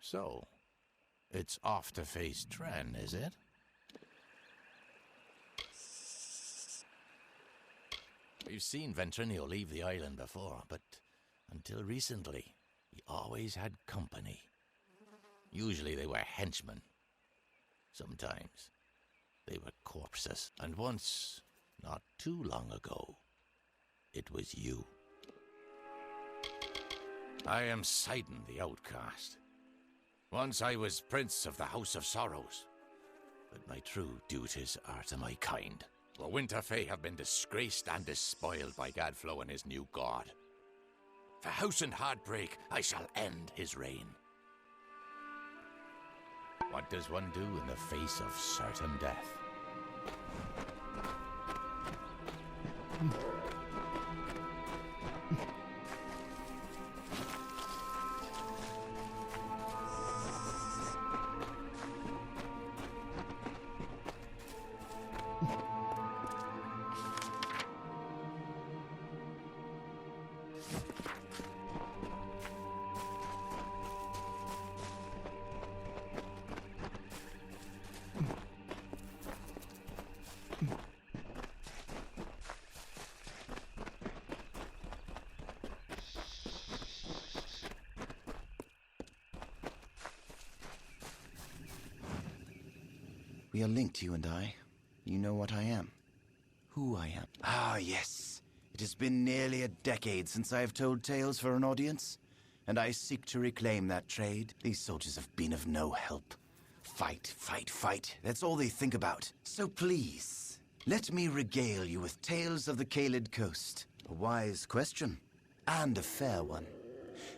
So, it's off to face Tren, is it? We've seen Ventrinio leave the island before, but until recently, he always had company. Usually they were henchmen. Sometimes they were corpses. And once, not too long ago, it was you. I am Sidon the Outcast. Once I was Prince of the House of Sorrows, but my true duties are to my kind. The Winterfey have been disgraced and despoiled by Gadflow and his new god. For House and Heartbreak, I shall end his reign. What does one do in the face of certain death? We are linked, you and I. You know what I am. Who I am. Ah, yes. It has been nearly a decade since I have told tales for an audience, and I seek to reclaim that trade. These soldiers have been of no help. Fight, fight, fight. That's all they think about. So please, let me regale you with tales of the Caelid Coast. A wise question, and a fair one.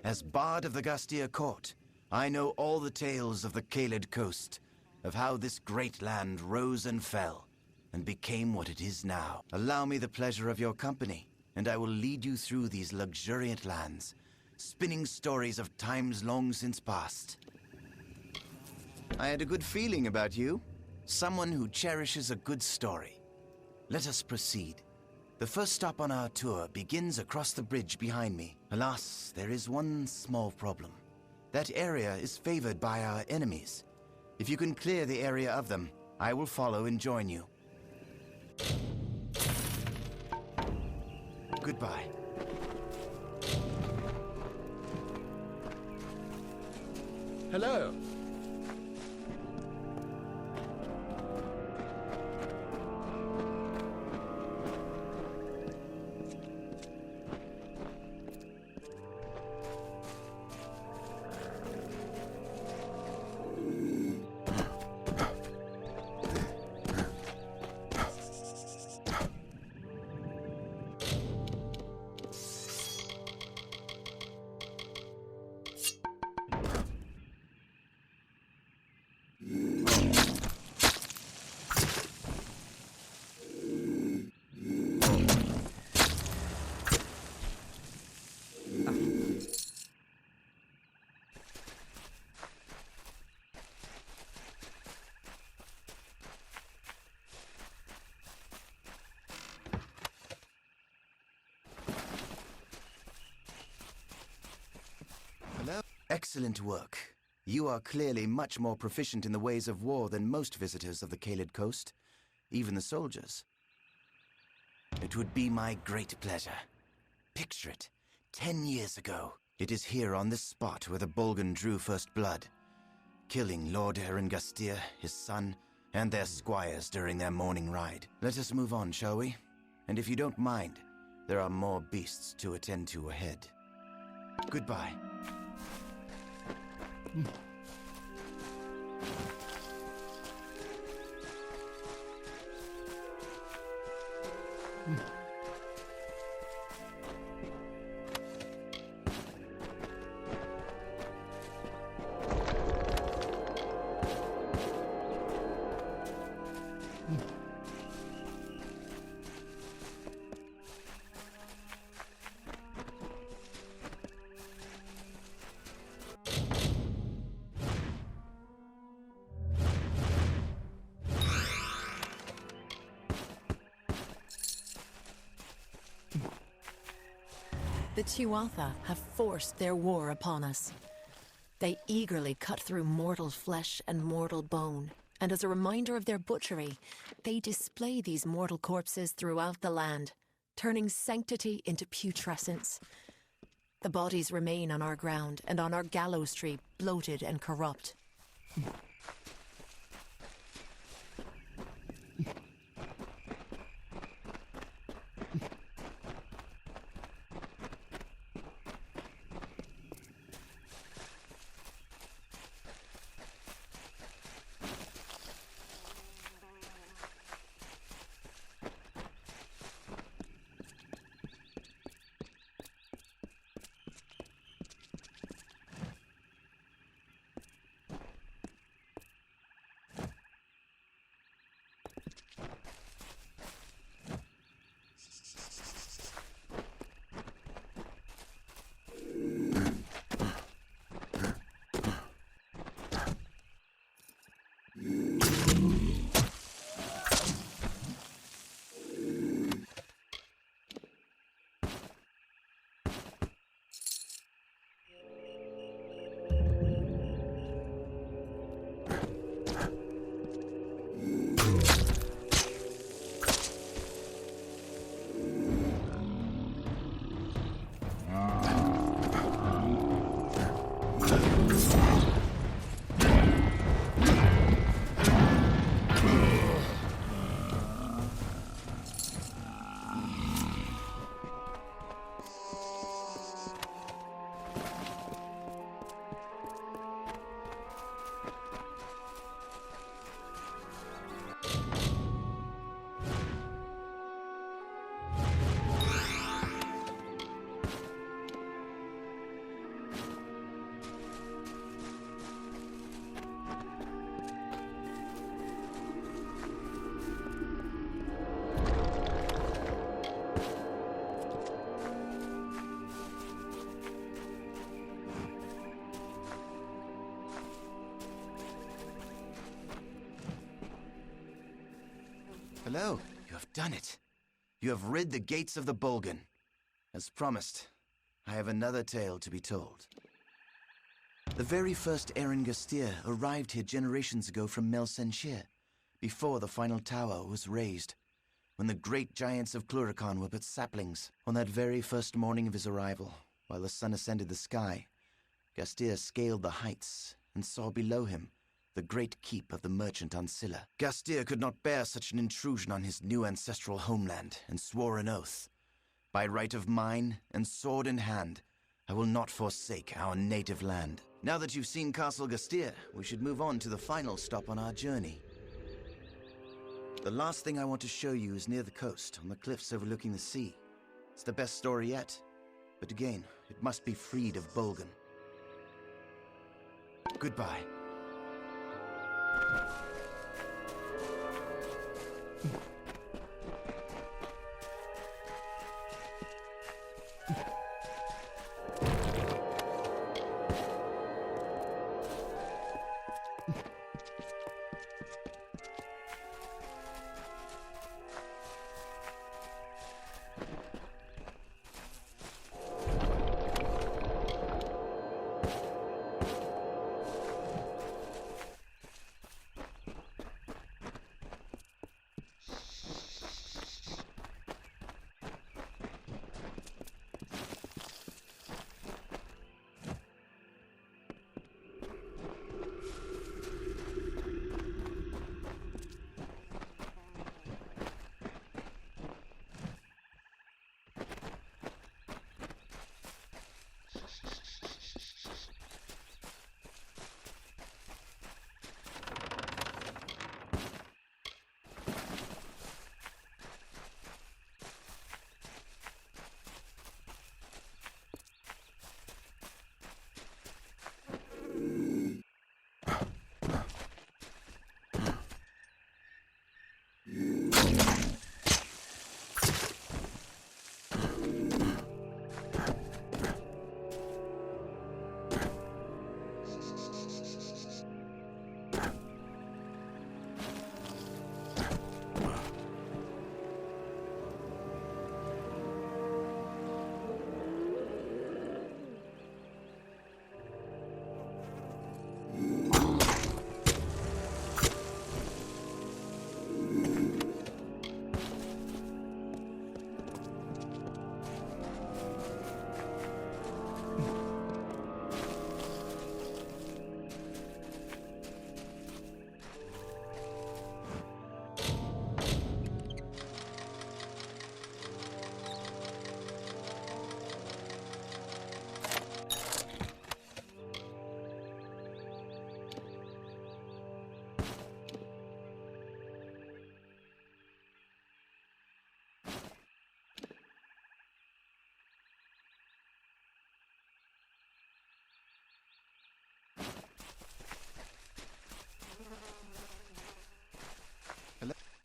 As Bard of the Gastia Court, I know all the tales of the Caelid Coast, of how this great land rose and fell, and became what it is now. Allow me the pleasure of your company, and I will lead you through these luxuriant lands, spinning stories of times long since past. I had a good feeling about you. Someone who cherishes a good story. Let us proceed. The first stop on our tour begins across the bridge behind me. Alas, there is one small problem. That area is favored by our enemies. If you can clear the area of them, I will follow and join you. Goodbye. Hello. Excellent work. You are clearly much more proficient in the ways of war than most visitors of the Caelid Coast, even the soldiers. It would be my great pleasure. Picture it, 10 years ago. It is here on this spot where the Bolgan drew first blood, killing Lord Erengastir, his son, and their squires during their morning ride. Let us move on, shall we? And if you don't mind, there are more beasts to attend to ahead. Goodbye. The Tuatha have forced their war upon us. They eagerly cut through mortal flesh and mortal bone, and as a reminder of their butchery, they display these mortal corpses throughout the land, turning sanctity into putrescence. The bodies remain on our ground and on our gallows tree, bloated and corrupt. Hello, you have done it. You have rid the gates of the Bolgan. As promised, I have another tale to be told. The very first Eren Gastir arrived here generations ago from Mel Senshir, before the final tower was raised, when the great giants of Cluracan were but saplings. On that very first morning of his arrival, while the sun ascended the sky, Gastir scaled the heights and saw below him the great keep of the merchant Ancilla. Gastir could not bear such an intrusion on his new ancestral homeland, and swore an oath. By right of mine, and sword in hand, I will not forsake our native land. Now that you've seen Castle Gastir, we should move on to the final stop on our journey. The last thing I want to show you is near the coast, on the cliffs overlooking the sea. It's the best story yet, but again, it must be freed of Bolgan. Goodbye.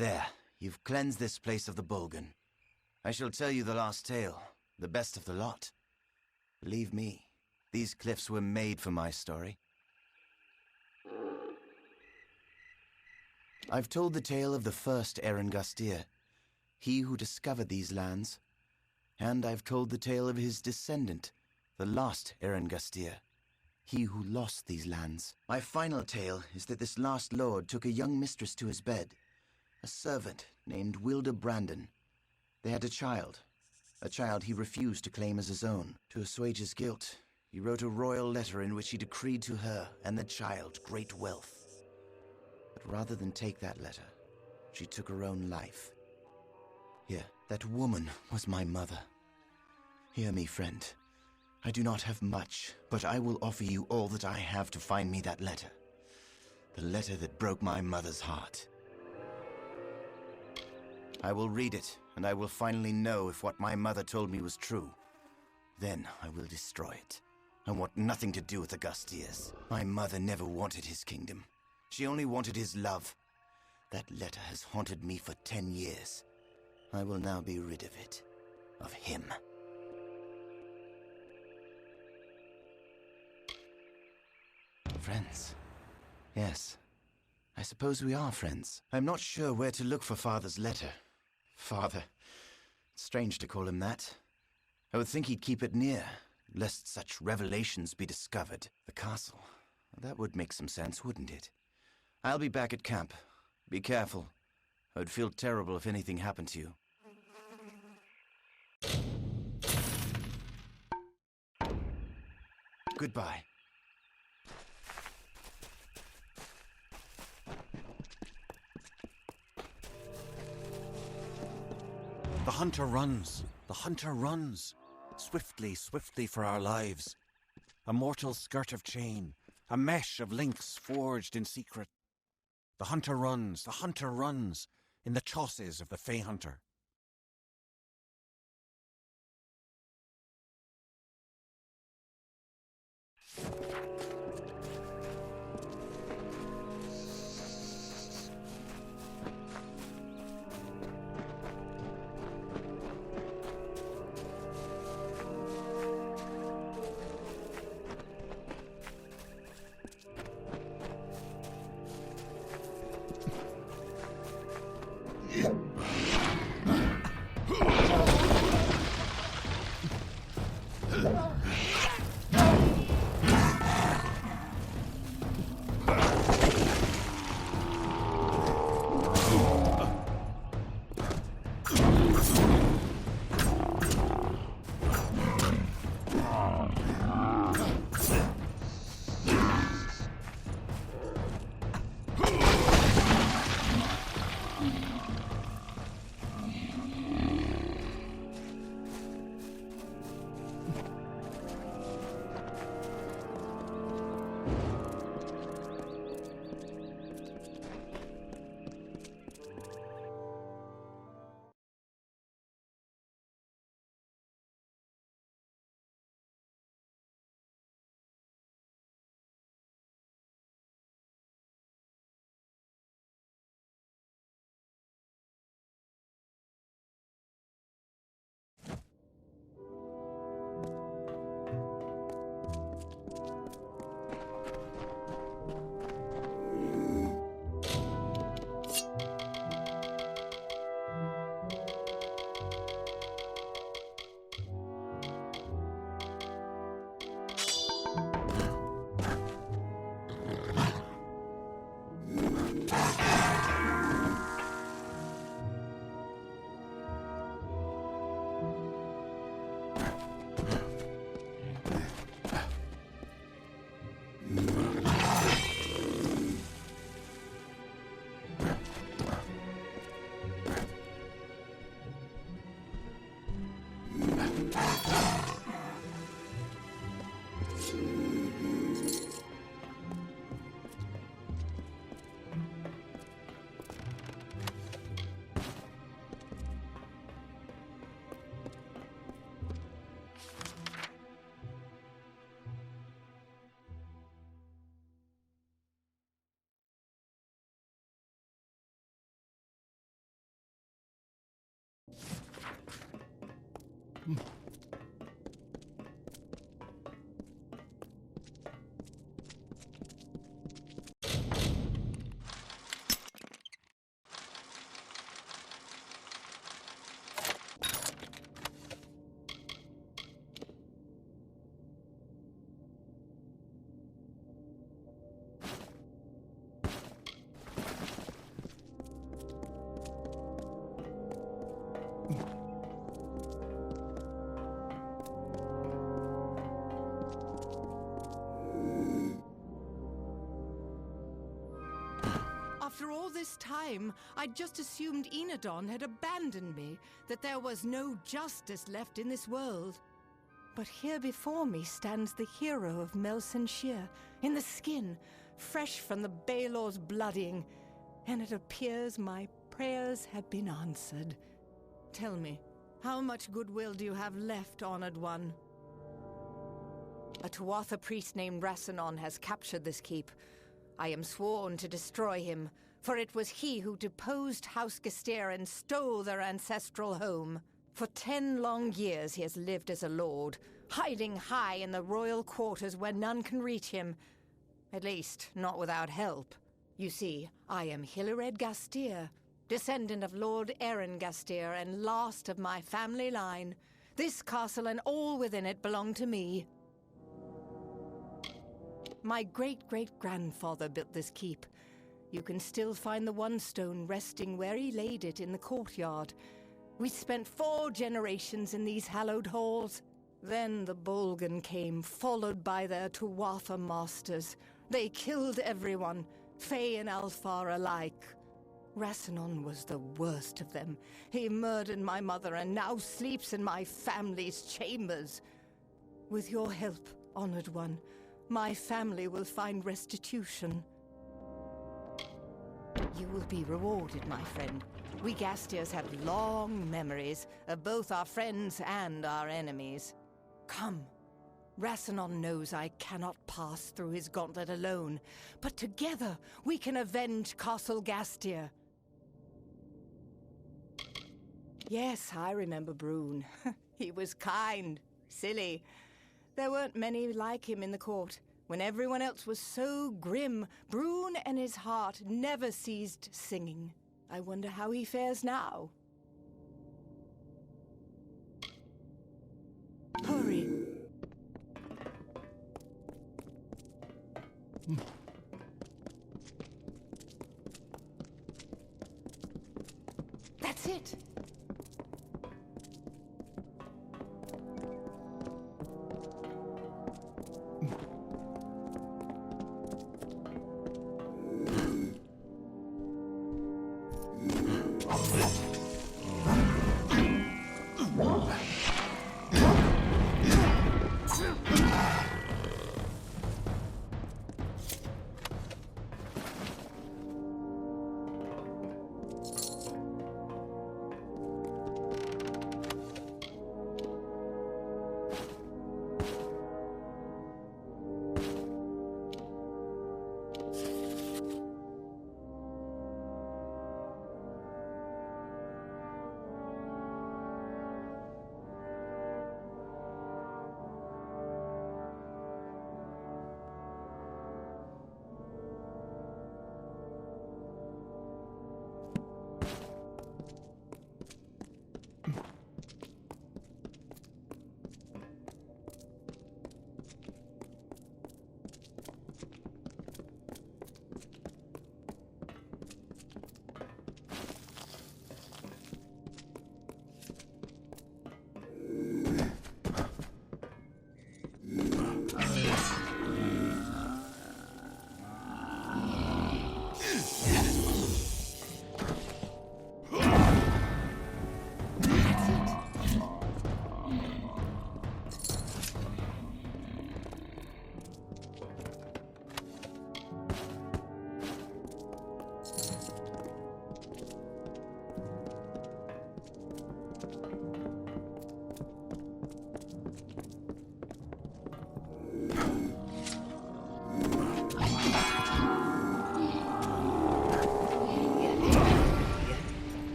There, you've cleansed this place of the Bolgan. I shall tell you the last tale, the best of the lot. Believe me, these cliffs were made for my story. I've told the tale of the first Erengustir, he who discovered these lands. And I've told the tale of his descendant, the last Erengustir, he who lost these lands. My final tale is that this last lord took a young mistress to his bed, a servant named Wilda Brandon. They had a child he refused to claim as his own. To assuage his guilt, he wrote a royal letter in which he decreed to her and the child great wealth. But rather than take that letter, she took her own life. Here, that woman was my mother. Hear me, friend. I do not have much, but I will offer you all that I have to find me that letter. The letter that broke my mother's heart. I will read it, and I will finally know if what my mother told me was true. Then I will destroy it. I want nothing to do with Augustias. My mother never wanted his kingdom. She only wanted his love. That letter has haunted me for 10 years. I will now be rid of it. Of him. Friends. Yes. I suppose we are friends. I'm not sure where to look for Father's letter. Father. Strange to call him that. I would think he'd keep it near, lest such revelations be discovered. The castle. That would make some sense, wouldn't it? I'll be back at camp. Be careful. I would feel terrible if anything happened to you. Goodbye. The hunter runs. The hunter runs. Swiftly, swiftly for our lives. A mortal skirt of chain. A mesh of links forged in secret. The hunter runs. The hunter runs. In the chausses of the Fey Hunter. All this time, I'd just assumed Enodon had abandoned me, that there was no justice left in this world. But here before me stands the hero of Melsenshire, in the skin, fresh from the Baelor's bloodying, and it appears my prayers have been answered. Tell me, how much goodwill do you have left, Honored One? A Tuatha priest named Rasanon has captured this keep. I am sworn to destroy him, for it was he who deposed House Gestir and stole their ancestral home. For 10 long years he has lived as a lord, hiding high in the royal quarters where none can reach him. At least, not without help. You see, I am Hilared Gastir, descendant of Lord Aaron Gastir and last of my family line. This castle and all within it belong to me. My great-great-grandfather built this keep. You can still find the one stone resting where he laid it in the courtyard. We spent 4 generations in these hallowed halls. Then the Bolgan came, followed by their Tuatha masters. They killed everyone, Fae and Alfar alike. Rasanon was the worst of them. He murdered my mother and now sleeps in my family's chambers. With your help, Honored One, my family will find restitution. You will be rewarded, my friend. We Gastiers have long memories of both our friends and our enemies. Come. Rasanon knows I cannot pass through his gauntlet alone, but together we can avenge Castle Gastir. Yes, I remember Brune. He was kind, silly. There weren't many like him in the court. When everyone else was so grim, Brune and his heart never ceased singing. I wonder how he fares now. Hurry. That's it.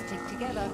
Stick together.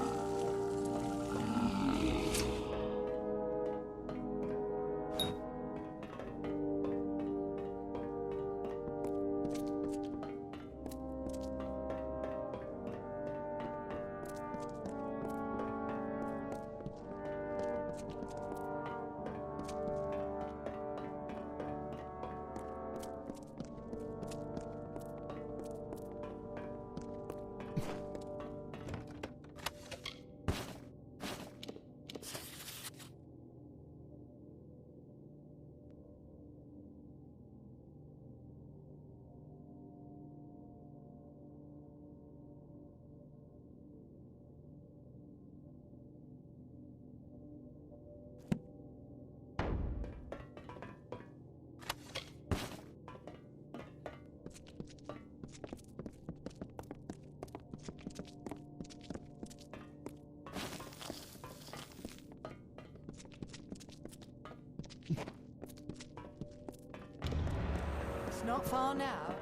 It's not far now.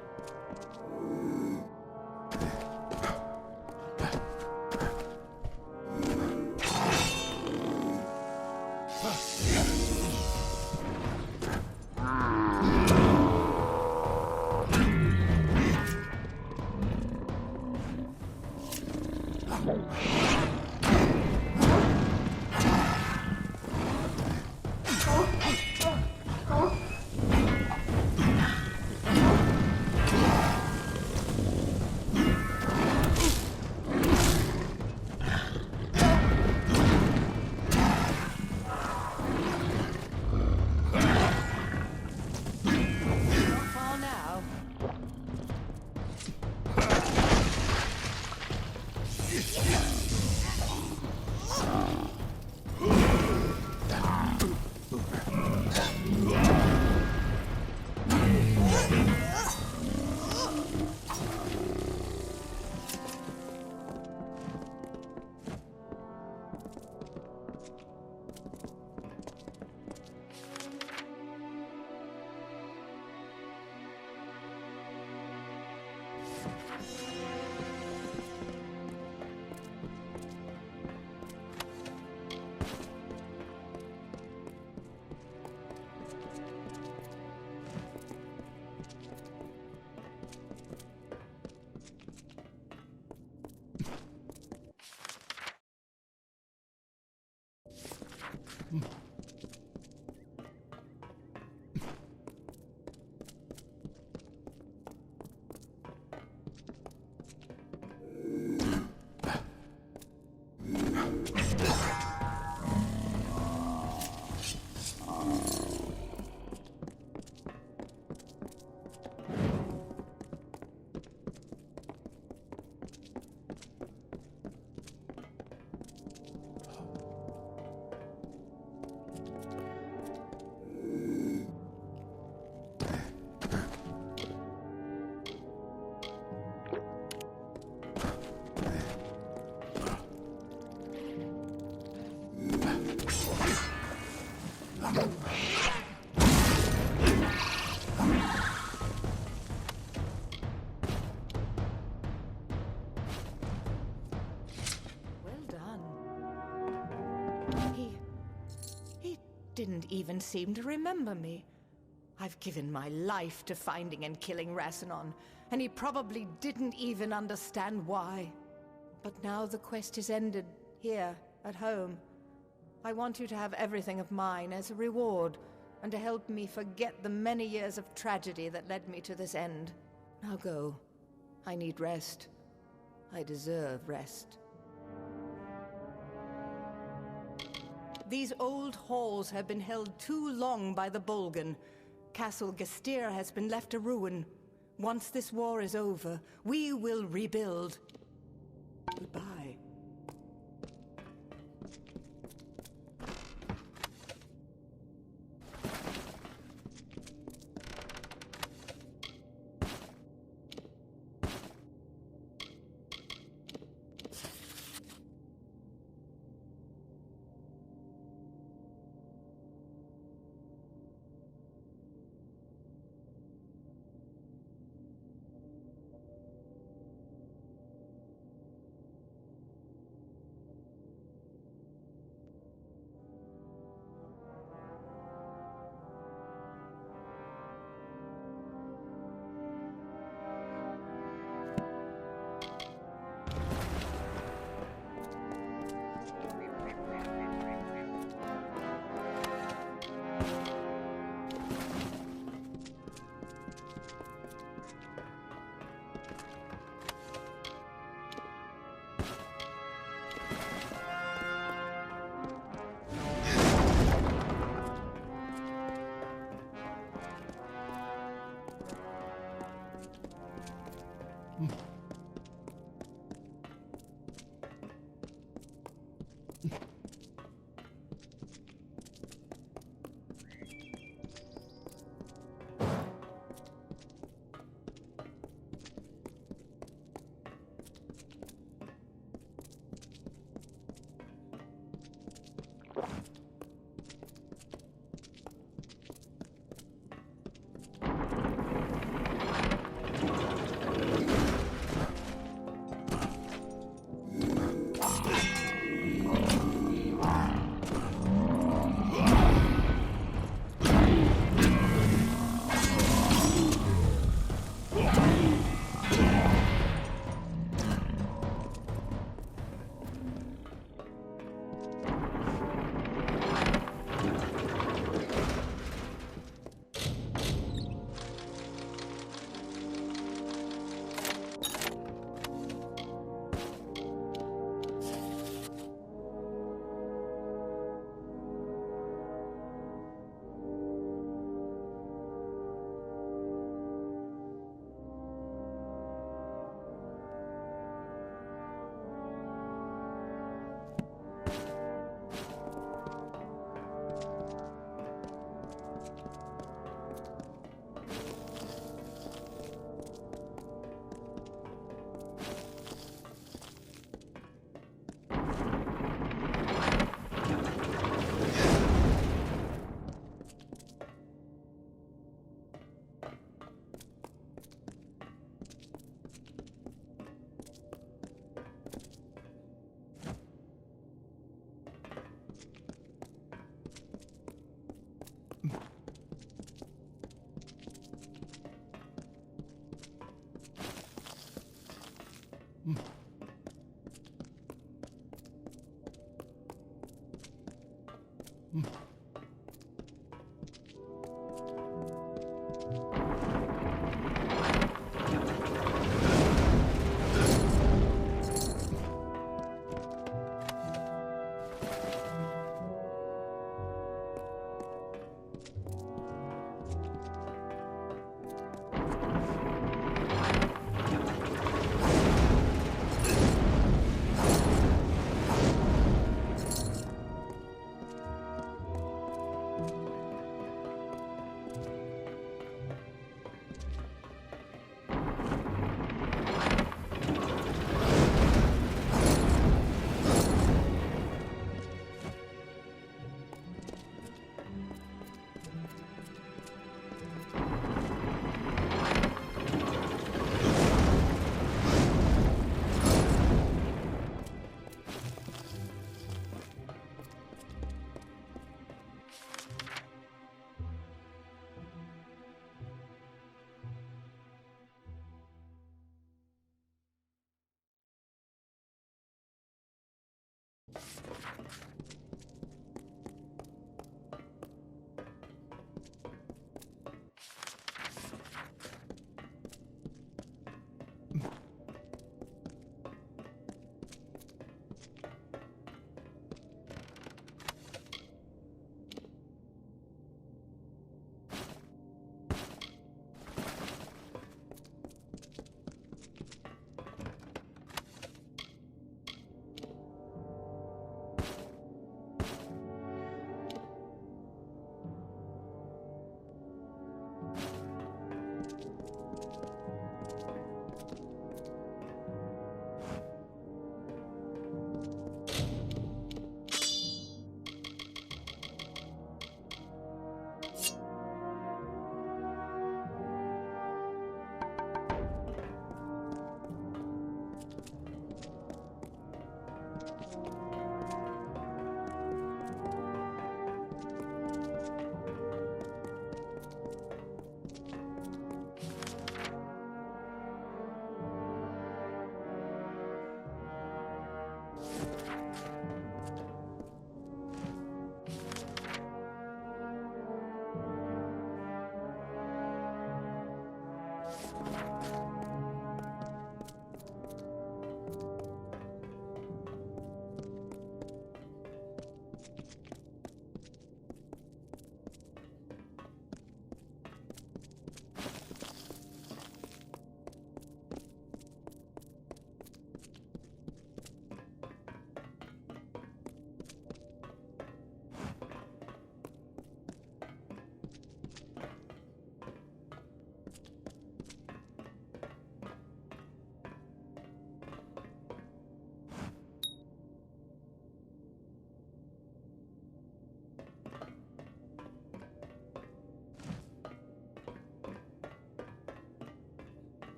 Not far now. He didn't even seem to remember me. I've given my life to finding and killing Rassilon, and he probably didn't even understand why. But now the quest is ended, here, at home. I want you to have everything of mine as a reward, and to help me forget the many years of tragedy that led me to this end. Now go. I need rest. I deserve rest. These old halls have been held too long by the Bolgan. Castle Gestir has been left a ruin. Once this war is over, we will rebuild. Goodbye.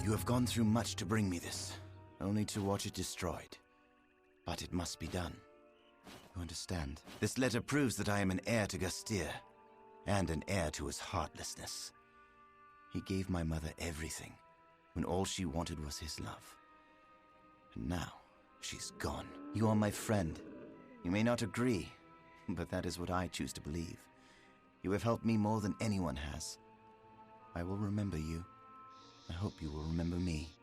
You have gone through much to bring me this, only to watch it destroyed. But it must be done. You understand? This letter proves that I am an heir to Gastir, and an heir to his heartlessness. He gave my mother everything, when all she wanted was his love. And now, she's gone. You are my friend. You may not agree, but that is what I choose to believe. You have helped me more than anyone has. I will remember you. I hope you will remember me.